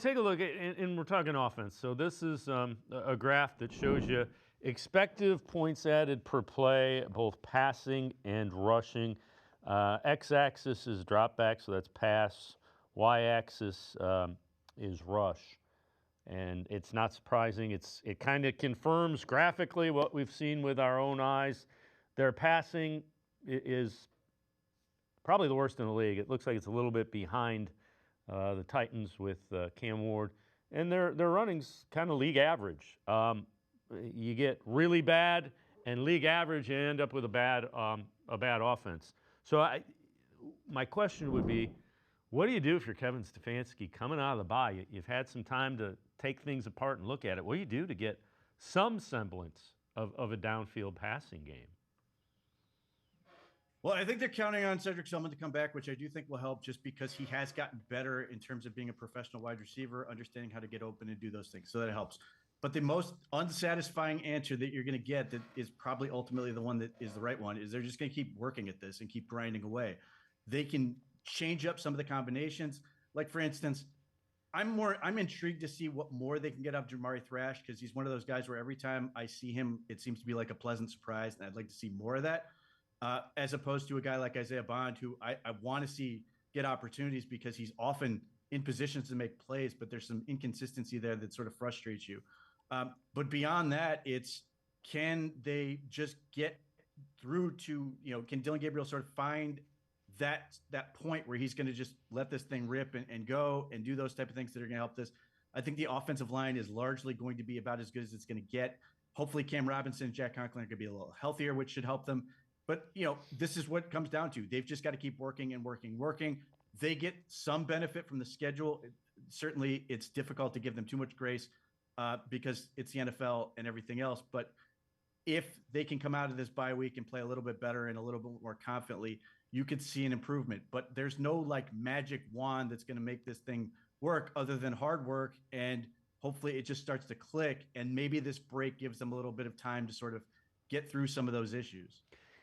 take a look at, and we're talking offense. So this is a graph that shows you expected points added per play, both passing and rushing. X-axis is dropback, so that's pass. Y-axis is rush. And it's not surprising. It kind of confirms graphically what we've seen with our own eyes. Their passing is probably the worst in the league. It looks like it's a little bit behind the Titans with Cam Ward, and their running's kind of league average. You get really bad and league average, you end up with a bad offense. So my question would be, what do you do if you're Kevin Stefanski coming out of the bye? You've had some time to take things apart and look at it. What do you do to get some semblance of a downfield passing game? Well, I think they're counting on Cedric Tillman to come back, which I do think will help just because he has gotten better in terms of being a professional wide receiver, understanding how to get open and do those things. So that helps. But the most unsatisfying answer that you're going to get that is probably ultimately the one that is the right one is they're just going to keep working at this and keep grinding away. They can change up some of the combinations. Like, for instance, I'm intrigued to see what more they can get out of Jamari Thrash because he's one of those guys where every time I see him, it seems to be like a pleasant surprise, and I'd like to see more of that. As opposed to a guy like Isaiah Bond, who I want to see get opportunities because he's often in positions to make plays, but there's some inconsistency there that sort of frustrates you. But beyond that, it's can they just get through to, can Dylan Gabriel sort of find that point where he's going to just let this thing rip and go and do those type of things that are going to help this. I think the offensive line is largely going to be about as good as it's going to get. Hopefully Cam Robinson and Jack Conklin are going to be a little healthier, which should help them. But, this is what it comes down to. They've just got to keep working and working. They get some benefit from the schedule. Certainly, it's difficult to give them too much grace because it's the NFL and everything else. But if they can come out of this bye week and play a little bit better and a little bit more confidently, you could see an improvement. But there's no magic wand that's going to make this thing work other than hard work. And hopefully it just starts to click. And maybe this break gives them a little bit of time to sort of get through some of those issues.